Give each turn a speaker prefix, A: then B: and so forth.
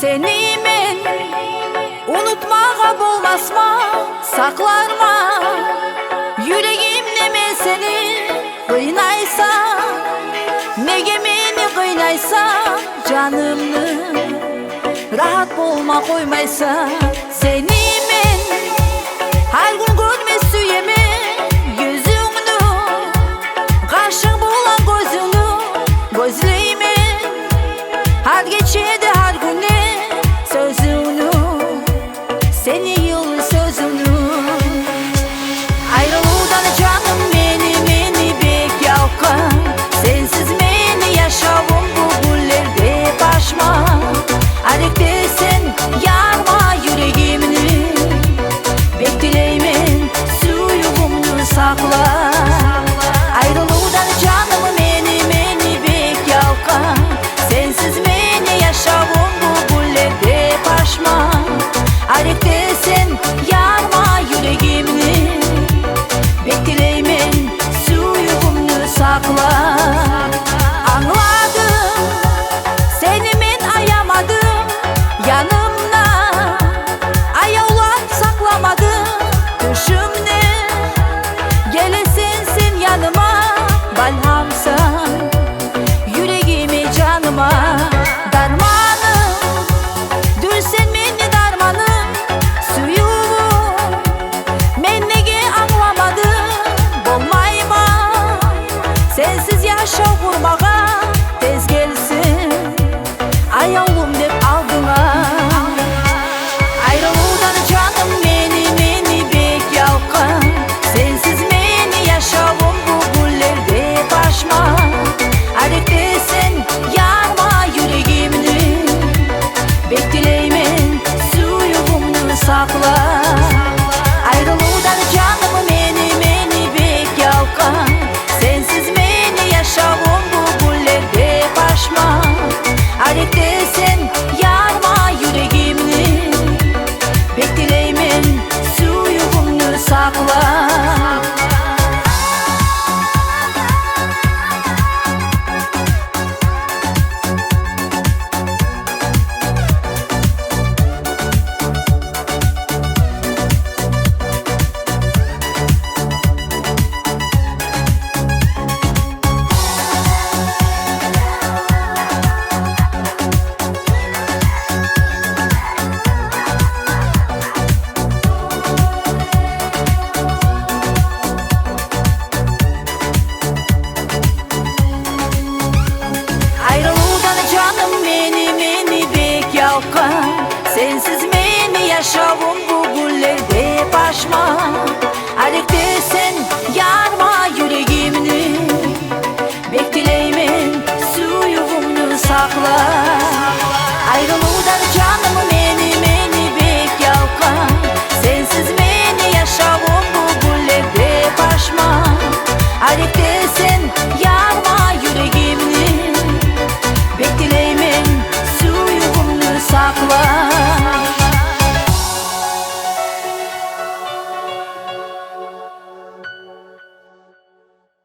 A: Seni men unutmağa bolmasma, saklarma. Yüreğimde men seni kıynaysa, nege meni kıynaysa, canımны rahat bolma koymaysa. Seni men her gün görme süyemen yüzüңнү, karşın bulan gözüңнү gözleymen. Her geçede her güne sözünü, seni yıl sözünü. Ayrılıdan canım meni bek yalkan. Sensiz meni yaşavım bu güllerde başma. Arektesin yarma yüreğimni, bektileymen suyuğumnu sakla. Ayrılıdan canım meni bek yalkan. Sensiz meni yaşavım bu güllerde başma. Arektesin yarma yüreğimni, bektileymen suyuğumnu sakla. Anladım, seni men ayamadım, yanımda ayavlap saklamadım. Düşümne gelesensin yanıma, balhamsan yüreğimi canıma. Darmanım, dülsen meni darmanım, suyuğum men nege anlamadım. Bolmayma sensiz yaşav kurmağa, tez gelsin ayavlum dep aldına. Ayrılıdan canım meni bek yalkan. Sensiz meni yaşavım bu güllerde başma. Arektesin yarma yüreğimni, bektileymen suyuğumnu sakla. Ayrılıdan canım meni bek yalkan. Sensiz meni yaşavım bu güllerde başma. Arektesin yarma yüreğimni, bektileymen suyuğumnu sakla. Ayrılıdan canım meni bek yalkan. Sensiz meni yaşavım